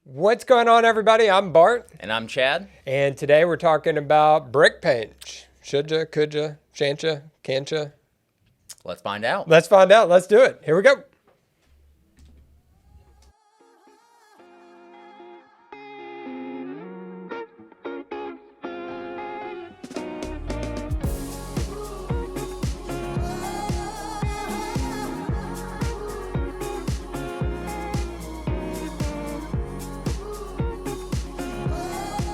What's going on, everybody? I'm Bart. And I'm Chad. And today we're talking about brick paint. Should ya, could ya, shan't ya, can't ya? Let's find out. Let's find out. Let's do it. Here we go.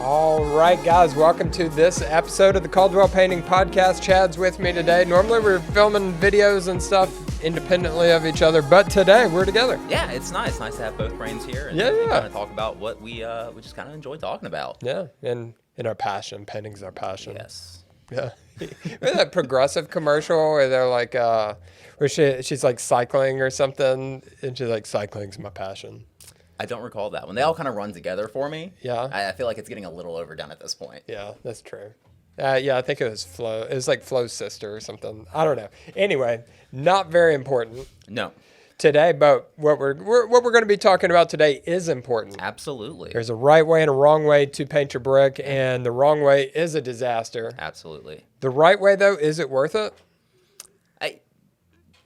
All right, guys, welcome to this episode of the Caldwell Painting Podcast. Chad's with me today. Normally we're filming videos and stuff independently of each other, but today we're together. Yeah, it's nice. Nice to have both brains here and kind of talk about what we just kind of enjoy talking about. Yeah, and our passion. Painting's our passion. Yes. Yeah. Remember that Progressive commercial where they're like, where she's like cycling or something, and she's like, cycling's my passion. I don't recall that one. They all kind of run together for me. Yeah. I feel like it's getting a little overdone at this point. Yeah, that's true. Yeah, I think it was Flo. It was like Flo's sister or something. I don't know. Anyway, not very important No. today, but what we're going to be talking about today is important. Absolutely. There's a right way and a wrong way to paint your brick, and the wrong way is a disaster. Absolutely. The right way, though, is it worth it?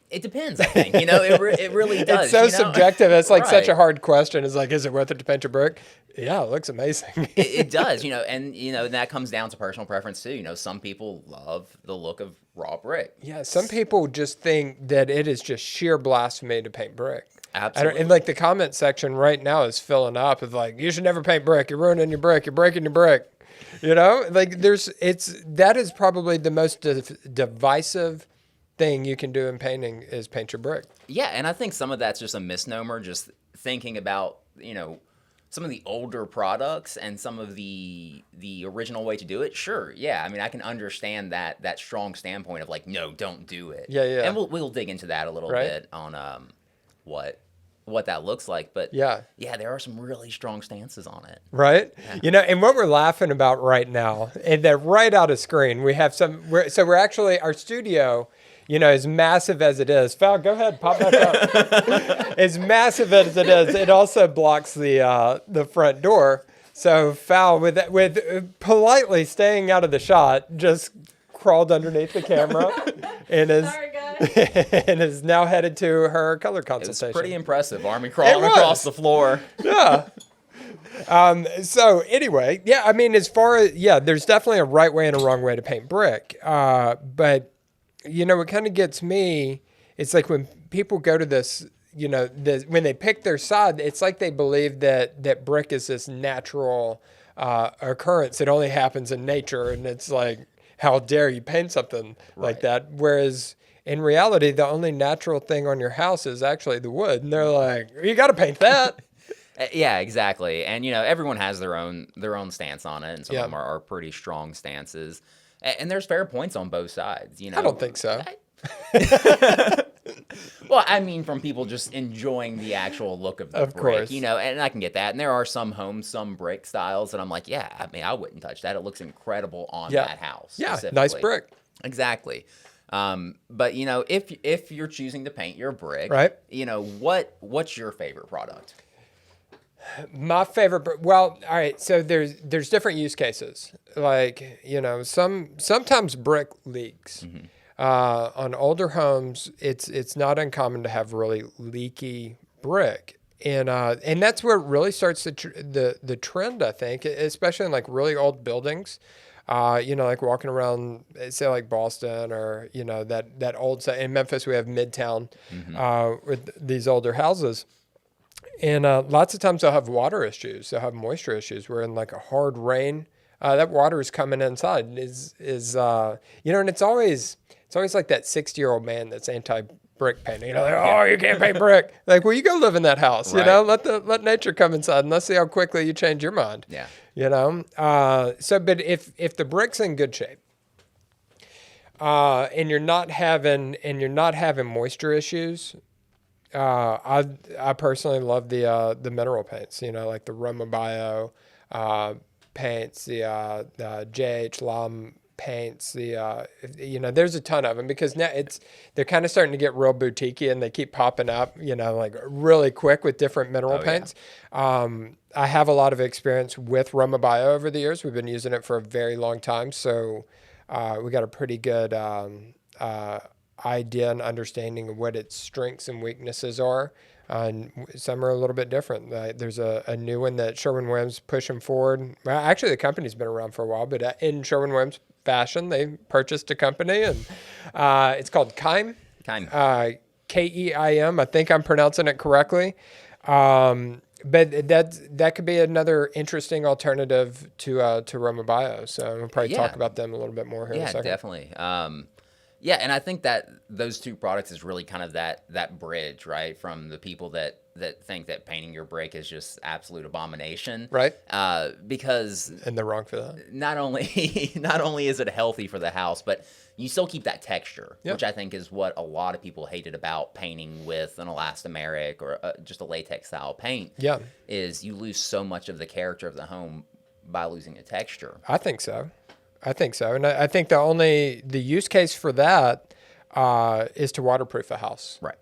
It depends, I think. You know, it really does. It's so subjective. It's like such a Right. hard question. It's like, is it worth it to paint your brick? Yeah, it looks amazing. It does, and that comes down to personal preference too. Some people love the look of raw brick. Yeah, some people just think that it is just sheer blasphemy to paint brick. Absolutely. And like the comment section right now is filling up with like, you should never paint brick. You're ruining your brick. You're breaking your brick. Like that is probably the most divisive thing you can do in painting is paint your brick. Yeah, and I think some of that's just a misnomer, just thinking about, some of the older products and some of the original way to do it. Sure, yeah. I mean, I can understand that strong standpoint of like, no, don't do it. Yeah. And we'll dig into that a little bit on what that looks like. But yeah, there are some really strong stances on it. Right? Yeah. And what we're laughing about right now, and that right out of screen, we have we're actually, our studio, as massive as it is. Fal, go ahead, pop back up. As massive as it is, it also blocks the front door. So Fal, with politely staying out of the shot, just crawled underneath the camera and is now headed to her color consultation. It's pretty impressive. Army crawling across the floor. Yeah. So anyway, yeah, I mean, as far as, there's definitely a right way and a wrong way to paint brick. But what kind of gets me, it's like when people go to this, when they pick their side, it's like they believe that brick is this natural occurrence. It only happens in nature. And it's like, how dare you paint something like that? Whereas in reality, the only natural thing on your house is actually the wood. And they're like, you got to paint that. Yeah, exactly. And, everyone has their own stance on it. And some of them are pretty strong stances. And there's fair points on both sides, I don't think so. Well, I mean, from people just enjoying the actual look of the brick, course. And I can get that. And there are some homes, some brick styles that I'm like, yeah, I mean, I wouldn't touch that. It looks incredible on that house. Yeah, nice brick. Exactly. But, if you're choosing to paint your brick, right? What's your favorite product? My favorite, well, all right. So there's different use cases. Like, sometimes brick leaks. Mm-hmm. On older homes, it's not uncommon to have really leaky brick, and that's where it really starts the trend. I think, especially in like really old buildings. Like walking around, say like Boston or that old site in Memphis, we have Midtown, with these older houses. And lots of times they'll have water issues. They'll have moisture issues. Where in like a hard rain, that water is coming inside. And it's always like that 60-year-old man that's anti-brick painting. Like, oh, you can't paint brick. Like, well, you go live in that house. Right. Let nature come inside, and let's see how quickly you change your mind. Yeah. But if the brick's in good shape, and you're not having moisture issues. I personally love the mineral paints, like the Romabio paints, the JH Lime paints, there's a ton of them because now they're kind of starting to get real boutiquey and they keep popping up, like really quick with different mineral paints. I have a lot of experience with Romabio over the years. We've been using it for a very long time. So we got a pretty good idea and understanding of what its strengths and weaknesses are. And some are a little bit different. There's a new one that Sherwin-Williams pushing forward. Well, actually, the company's been around for a while, but in Sherwin-Williams fashion, they purchased a company, and it's called Keim. Keim. Keim. I think I'm pronouncing it correctly. But that could be another interesting alternative to Romabio. So we'll probably talk about them a little bit more here in a second. Yeah, definitely. Yeah, and I think that those two products is really kind of that bridge, right, from the people that think that painting your brick is just absolute abomination, right? Because and they're wrong for that. Not only is it healthy for the house, but you still keep that texture, which I think is what a lot of people hated about painting with an elastomeric or just a latex style paint. Yeah, is you lose so much of the character of the home by losing the texture. I think so. And I think the use case for that is to waterproof a house, right?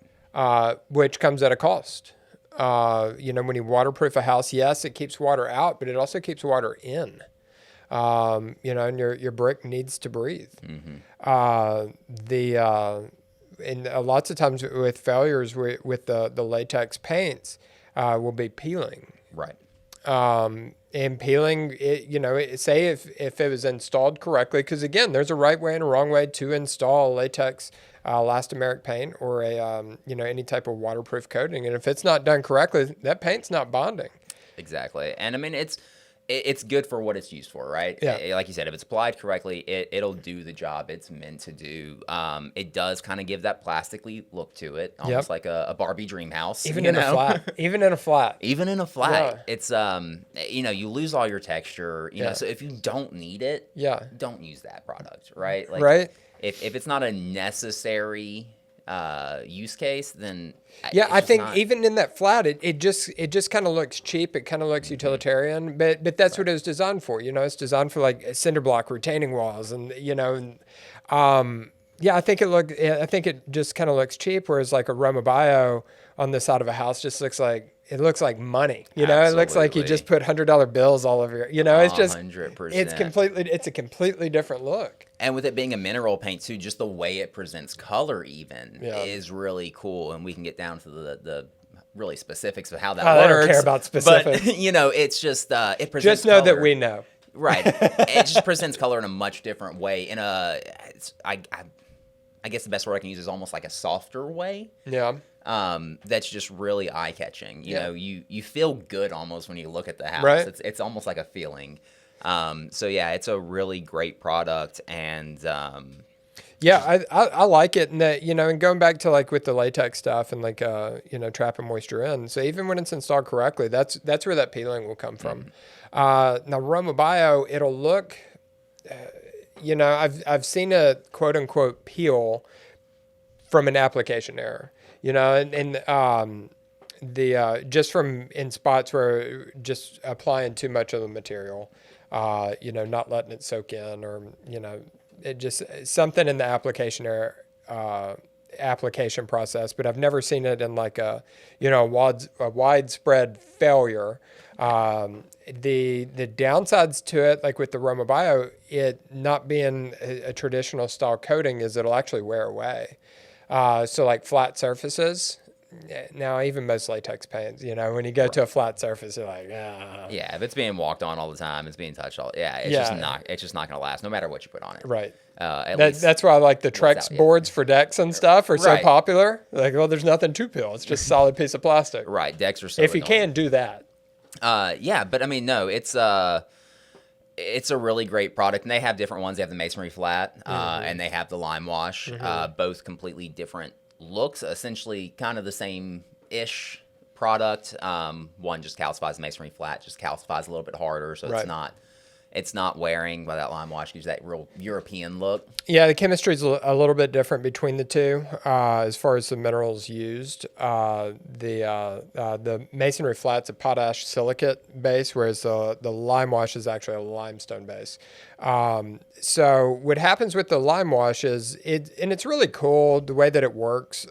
Which comes at a cost. When you waterproof a house, yes, it keeps water out, but it also keeps water in. And your brick needs to breathe. Mm-hmm. And lots of times with failures with the latex paints will be peeling, right? And peeling, say if it was installed correctly, because again, there's a right way and a wrong way to install latex elastomeric paint or any type of waterproof coating, and if it's not done correctly, that paint's not bonding. Exactly, and I mean it's good for what it's used for, right? Yeah. Like you said, if it's applied correctly, it'll do the job it's meant to do. It does kind of give that plastically look to it, almost like a Barbie dream house. Even in a flat. Even in a flat. It's you lose all your texture. You know, so if you don't need it, don't use that product, right? Like, right. If it's not a necessary use case, then I think even in that flat, it just kind of looks cheap. It kind of looks utilitarian, but that's what it was designed for. It's designed for like cinder block retaining walls, and I think it just kind of looks cheap. Whereas like a Romabio on the side of a house just looks like money. It looks like you just put $100 bills all over. It's just 100%. It's a completely different look. And with it being a mineral paint too, just the way it presents color even is really cool. And we can get down to the really specifics of how that works. I don't care about specifics. But, it's just it presents just know color. that we know. Right. It just presents color in a much different way. I guess the best word I can use is almost like a softer way. Yeah. That's just really eye catching. You feel good almost when you look at the house. Right. It's almost like a feeling. It's a really great product, and I like it, and that and going back to like with the latex stuff and like trapping moisture in. So even when it's installed correctly, that's where that peeling will come from. Now Romabio, it'll look. I've seen a quote unquote peel from an application error. Just from in spots where just applying too much of the material, not letting it soak in, or it just something in the application error, application process. But I've never seen it in like a widespread failure. The downsides to it, like with the Romabio, it not being a traditional style coating, is it'll actually wear away. So like flat surfaces, now even most latex paints, when you go to a flat surface, you're like, yeah, if it's being walked on all the time, it's being touched it's just not going to last, no matter what you put on it. Right. That's why I like the Trex boards for decks and stuff are so popular. Like, well, there's nothing to peel. It's just a solid piece of plastic. Right. Decks are so if you can do that. But I mean, no, it's a really great product, and they have different ones. They have the masonryflat, and they have the limewash, both completely different looks, essentially kind of the same-ish product. One just calcifies, masonryflat just calcifies a little bit harder, so it's not wearing, by that limewash gives that real European look. Yeah, the chemistry is a little bit different between the two as far as the minerals used. The masonry flat's a potash silicate base, whereas the limewash is actually a limestone base. So what happens with the limewash is it's really cool the way that it works.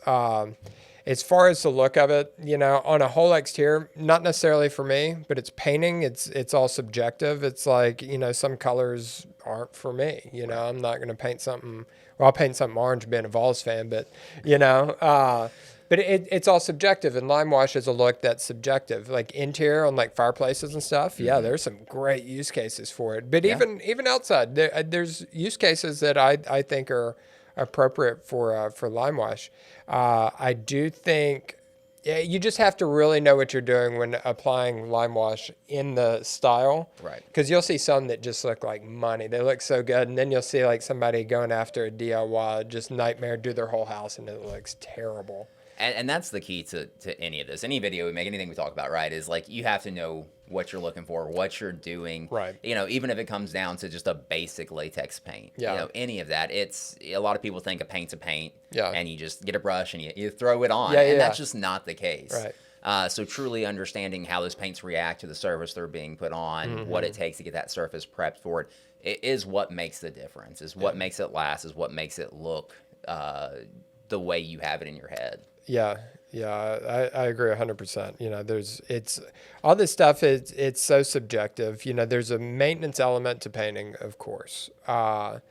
As far as the look of it, on a whole exterior, not necessarily for me, but it's painting. It's all subjective. It's like, some colors aren't for me. I'm not going to paint something. Well, I'll paint something orange being a Vols fan, but, but it's all subjective. And limewash is a look that's subjective. Like interior on like fireplaces and stuff. Mm-hmm. Yeah, there's some great use cases for it. But even outside, there's use cases that I think are appropriate for limewash. I do think you just have to really know what you're doing when applying limewash in the style. Right. Because you'll see some that just look like money. They look so good. And then you'll see like somebody going after a DIY, just nightmare, do their whole house, and it looks terrible. And that's the key to any of this. Any video we make, anything we talk about, right, is like you have to know what you're looking for, what you're doing. Right. Even if it comes down to just a basic latex paint. Yeah. Any of that. It's a lot of people think a paint's a paint. Yeah. And you just get a brush and you throw it on. Yeah, and that's just not the case. Right. So truly understanding how those paints react to the surface they're being put on, mm-hmm. what it takes to get that surface prepped for it is what makes the difference, is what makes it last, is what makes it look the way you have it in your head. Yeah. Yeah, I agree 100%. It's all this stuff it's so subjective. There's a maintenance element to painting, of course. And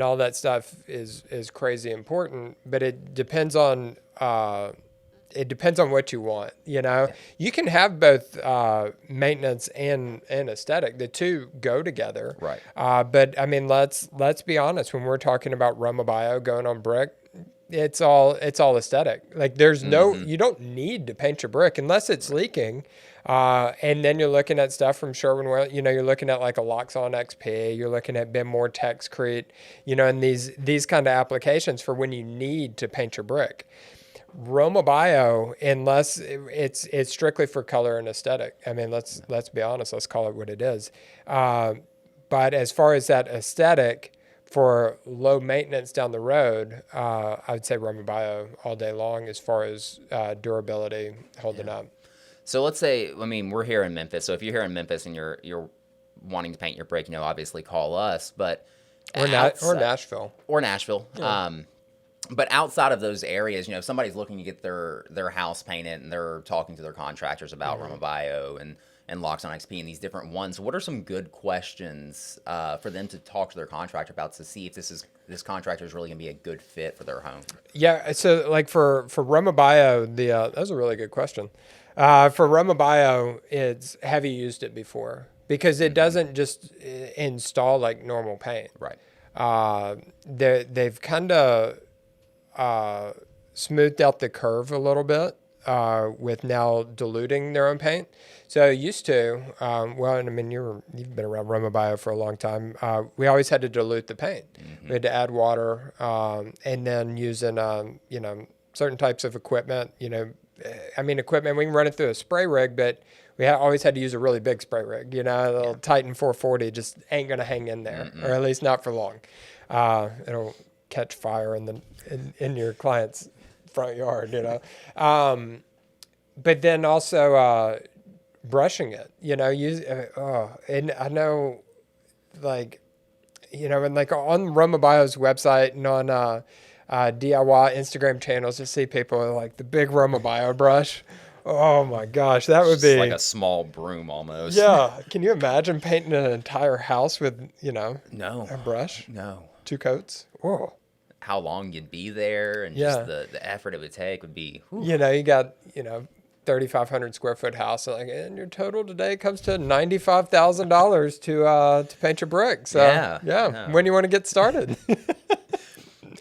all that stuff is crazy important, but it depends on what you want. You can have both maintenance and aesthetic. The two go together. Right. But I mean, let's be honest. When we're talking about Romabio going on brick, it's all aesthetic. Like there's you don't need to paint your brick unless it's leaking. And then you're looking at stuff from Sherwin-Williams. You're looking at like a Loxon XP. You're looking at Benmore Texcrete. And these kind of applications for when you need to paint your brick. Romabio, unless it's strictly for color and aesthetic. I mean, let's be honest. Let's call it what it is. But as far as that aesthetic, for low maintenance down the road, I would say Romabio all day long as far as durability holding up. So let's say, we're here in Memphis. So if you're here in Memphis and you're wanting to paint your brick, obviously call us. But or Nashville. Or Nashville. Yeah. But outside of those areas, if somebody's looking to get their house painted and they're talking to their contractors about Romabio and Loxon XP and these different ones, what are some good questions for them to talk to their contractor about to see if this contractor is really going to be a good fit for their home? Yeah, so like for Romabio, that was a really good question. For Romabio, it's have you used it before? Because it doesn't just install like normal paint. Right. They've kind of smoothed out the curve a little bit with now diluting their own paint. So used to, you've been around Romabio for a long time. We always had to dilute the paint. Mm-hmm. We had to add water, and then using certain types of equipment. Equipment we can run it through a spray rig, but we always had to use a really big spray rig. The little Titan 440 just ain't gonna hang in there, or at least not for long. It'll catch fire in your client's front yard. But then also brushing it, and I know, and like on Romabio's website and on DIY Instagram channels, to see people with like the big Romabio brush. Oh my gosh, that would be like a small broom almost. Yeah, can you imagine painting an entire house with no a brush? No, 2 coats. Whoa. How long you'd be there and just the effort it would take would be. Whew. You got 3,500 square foot house, and your total today comes to $95,000 to paint your brick. So yeah. When do you want to get started?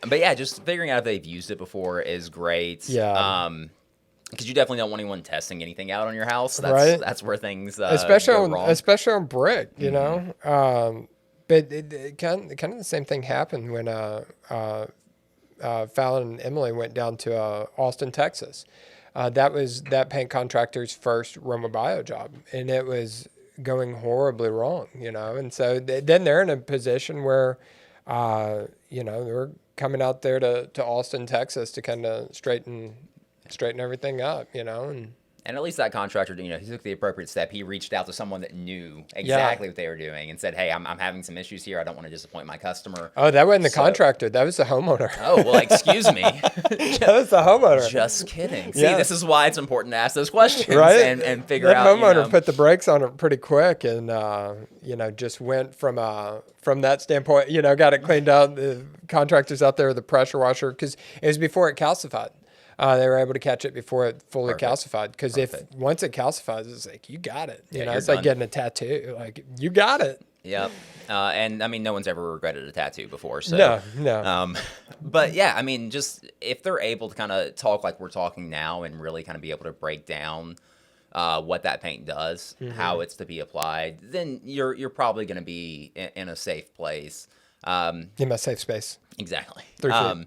But yeah, just figuring out if they've used it before is great. Yeah. Because you definitely don't want anyone testing anything out on your house. That's where things especially go wrong. Especially on brick, But it kind of the same thing happened when Fallon and Emily went down to Austin, Texas. That was that paint contractor's first Romabio job, and it was going horribly wrong, you know. And so then they're in a position where, you know, they're coming out there to Austin, Texas to kind of straighten everything up, you know. And at least that contractor, you know, he took the appropriate step. He reached out to someone that knew exactly what they were doing and said, hey, I'm having some issues here. I don't want to disappoint my customer. Oh, that wasn't the contractor. That was the homeowner. Oh, well, excuse me. That was the homeowner. Just kidding. See, this is why it's important to ask those questions and figure that out. That homeowner you know, put the brakes on it pretty quick and, you know, just went from that standpoint, you know, got it cleaned out. The contractors out there with the pressure washer, because it was before it calcified. They were able to catch it before it fully calcified. Because once it calcifies, it's like, you got it. You know, it's like getting a tattoo. Like, you got it. Yep. And I mean, no one's ever regretted a tattoo before. So no. But yeah, I mean, just if they're able to kind of talk like we're talking now and really kind of be able to break down what that paint does, how it's to be applied, then you're probably going to be in a safe place. In my safe space. Exactly. 3 feet.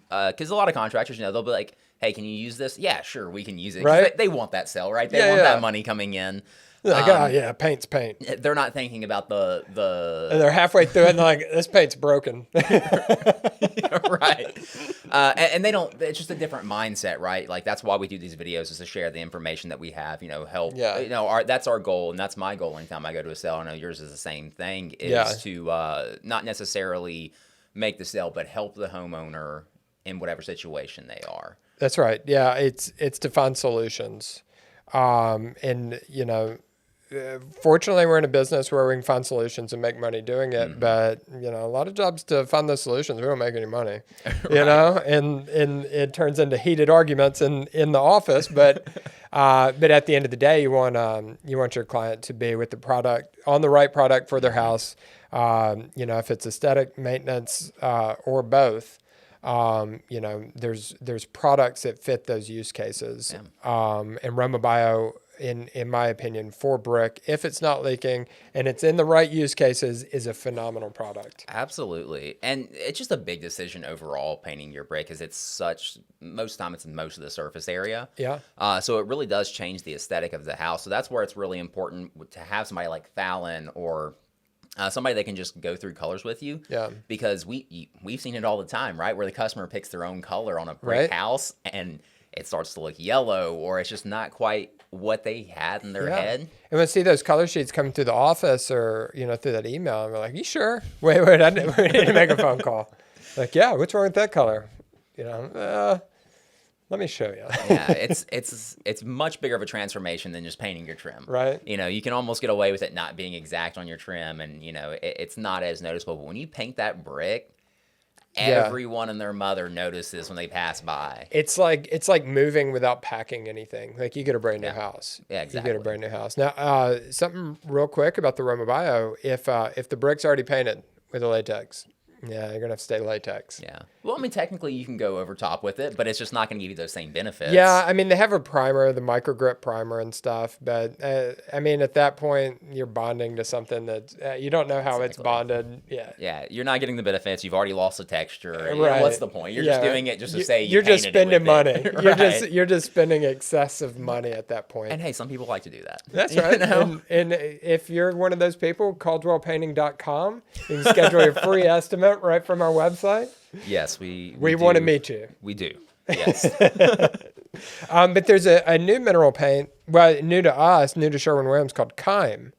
Because a lot of contractors, you know, they'll be like, hey, can you use this? Yeah, sure, we can use it. Right. They want that sale, right? They want that money coming in. Like, oh, yeah, paint's paint. They're not thinking about the... And they're halfway through it and they're like, this paint's broken. Right. And they don't... It's just a different mindset, right? Like, that's why we do these videos, is to share the information that we have, you know, help... Yeah. You know, that's our goal, and that's my goal anytime I go to a sale. I know yours is the same thing, is to not necessarily make the sale, but help the homeowner in whatever situation they are. That's right. Yeah, it's to find solutions. And, you know, fortunately, we're in a business where we can find solutions and make money doing it. But, you know, a lot of jobs to find those solutions, we don't make any money, you know, and it turns into heated arguments in the office. But at the end of the day, you want your client to be with the product, on the right product for their house. You know, if it's aesthetic, maintenance, or both. You know, there's products that fit those use cases. Yeah. And Romabio, in my opinion, for brick, if it's not leaking and it's in the right use cases, is a phenomenal product. Absolutely. And it's just a big decision overall, painting your brick, because most of the time it's in most of the surface area. Yeah. So it really does change the aesthetic of the house. So that's where it's really important to have somebody like Fallon or somebody that can just go through colors with you. Yeah. Because we've seen it all the time, right? Where the customer picks their own color on a brick house and it starts to look yellow, or it's just not quite what they had in their head. And we'll see those color sheets coming through the office or, you know, through that email. And we're like, you sure? Wait, we need to make a phone call. Like, yeah, what's wrong with that color? You know, let me show you. Yeah, it's much bigger of a transformation than just painting your trim. Right. You know, you can almost get away with it not being exact on your trim, and, you know, it's not as noticeable. But when you paint that brick, everyone and their mother notices when they pass by. It's like moving without packing anything. Like, you get a brand new house. Yeah, exactly. You get a brand new house. Now, something real quick about the Romabio, if the brick's already painted with a latex, yeah, you're going to have to stay latex. Yeah. Well, I mean, technically you can go over top with it, but it's just not going to give you those same benefits. Yeah, I mean, they have a primer, the micro grip primer and stuff, but I mean, at that point, you're bonding to something that you don't know how it's bonded. Yeah. Yeah, you're not getting the benefits. You've already lost the texture. Right. You know, what's the point? You're just doing it just to say you're just spending money. Right. You're just spending excessive money at that point. And hey, some people like to do that. That's right. You know? and if you're one of those people, caldwellpainting.com. You can schedule your free estimate right from our website. Yes, we want to meet you. We do. Yes. But there's a new mineral paint, well, new to us, new to Sherwin-Williams, called Keim.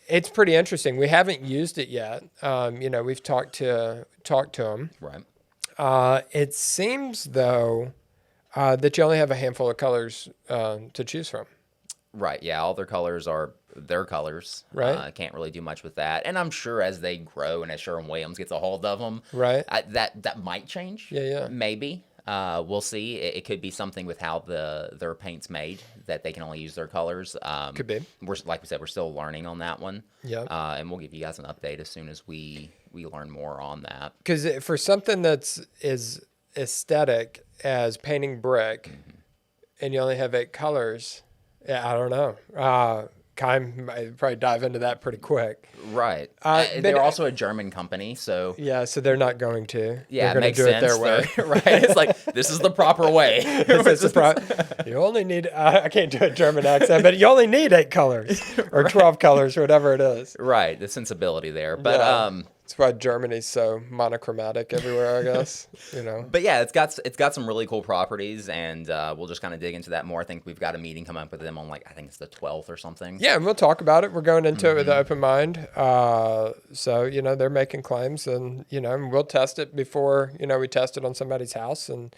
It's pretty interesting. We haven't used it yet. You know, we've talked to them. Right. It seems though that you only have a handful of colors to choose from. Right. Yeah. All their colors are their colors. Right. Can't really do much with that. And I'm sure as they grow and as Sherwin-Williams gets a hold of them, right, that might change. Yeah. Maybe. We'll see. It could be something with how their paint's made that they can only use their colors. Could be. Like we said, we're still learning on that one. Yeah. And we'll give you guys an update as soon as we learn more on that. Because for something that's as aesthetic as painting brick, and you only have 8 colors, yeah, I don't know. Keim might probably dive into that pretty quick. Right. But- They're also a German company, so Yeah, so they're not going to. yeah, They're it going to makes do sense. it their way. Right. It's like, this is the proper way. You only need, I can't do a German accent, but you only need 8 colors or 12 colors or whatever it is. Right. The sensibility there. But Yeah. That's why Germany's so monochromatic everywhere, I guess. But yeah, it's got some really cool properties, and we'll just kind of dig into that more. I think we've got a meeting coming up with them on I think it's the 12th or something. Yeah, and we'll talk about it. We're going into it with an open mind. So, they're making claims, and, we'll test it before, we test it on somebody's house, and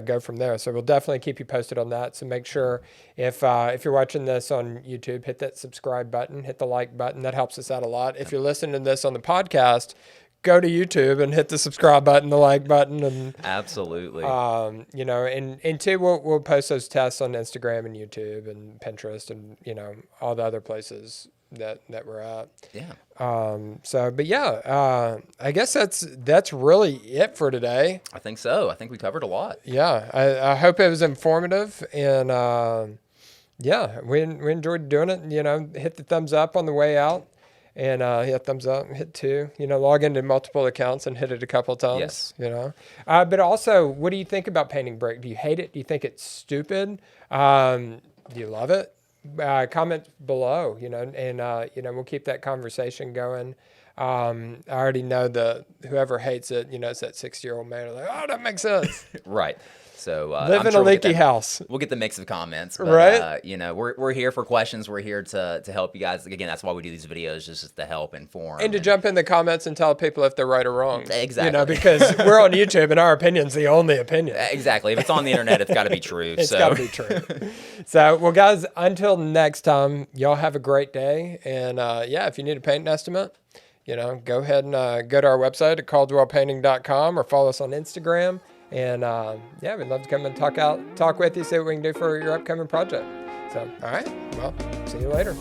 go from there. So we'll definitely keep you posted on that. So make sure if you're watching this on YouTube, hit that subscribe button, hit the like button. That helps us out a lot. If you're listening to this on the podcast, go to YouTube and hit the subscribe button, the like button, and absolutely. And two, we'll post those tests on Instagram and YouTube and Pinterest and all the other places that we're at. Yeah. I guess that's really it for today. I think so. I think we covered a lot. Yeah. I hope it was informative, and we enjoyed doing it. Hit the thumbs up on the way out, and hit thumbs up, hit 2. Log into multiple accounts and hit it a couple of times. Yes. But also, what do you think about painting brick? Do you hate it? Do you think it's stupid? Do you love it? Comment below, and we'll keep that conversation going. I already know whoever hates it, it's that 60-year-old man like, oh, that makes sense. Right. So live in a leaky house. We'll get the mix of comments, but, right? We're here for questions. We're here to help you guys. Again, that's why we do these videos, just to help inform and to jump in the comments and tell people if they're right or wrong. Exactly. Because we're on YouTube and our opinion's the only opinion. Exactly. If it's on the internet, it's got to be true. It's got to be true. So, well, guys, until next time, y'all have a great day. And if you need a paint estimate, go ahead and go to our website at caldwellpainting.com or follow us on Instagram. And we'd love to come and talk with you, see what we can do for your upcoming project. So, all right, well, see you later.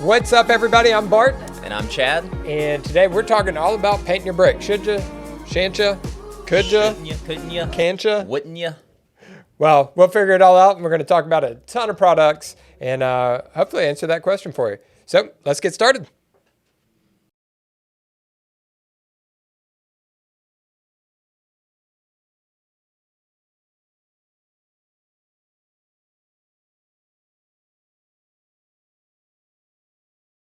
What's up, everybody? I'm Bart. And I'm Chad. And today we're talking all about painting your brick. Should you? Shan't you? Could you? Shouldn't you? Couldn't you? Can't you? Wouldn't you? Well, we'll figure it all out, and we're going to talk about a ton of products and hopefully answer that question for you. So let's get started.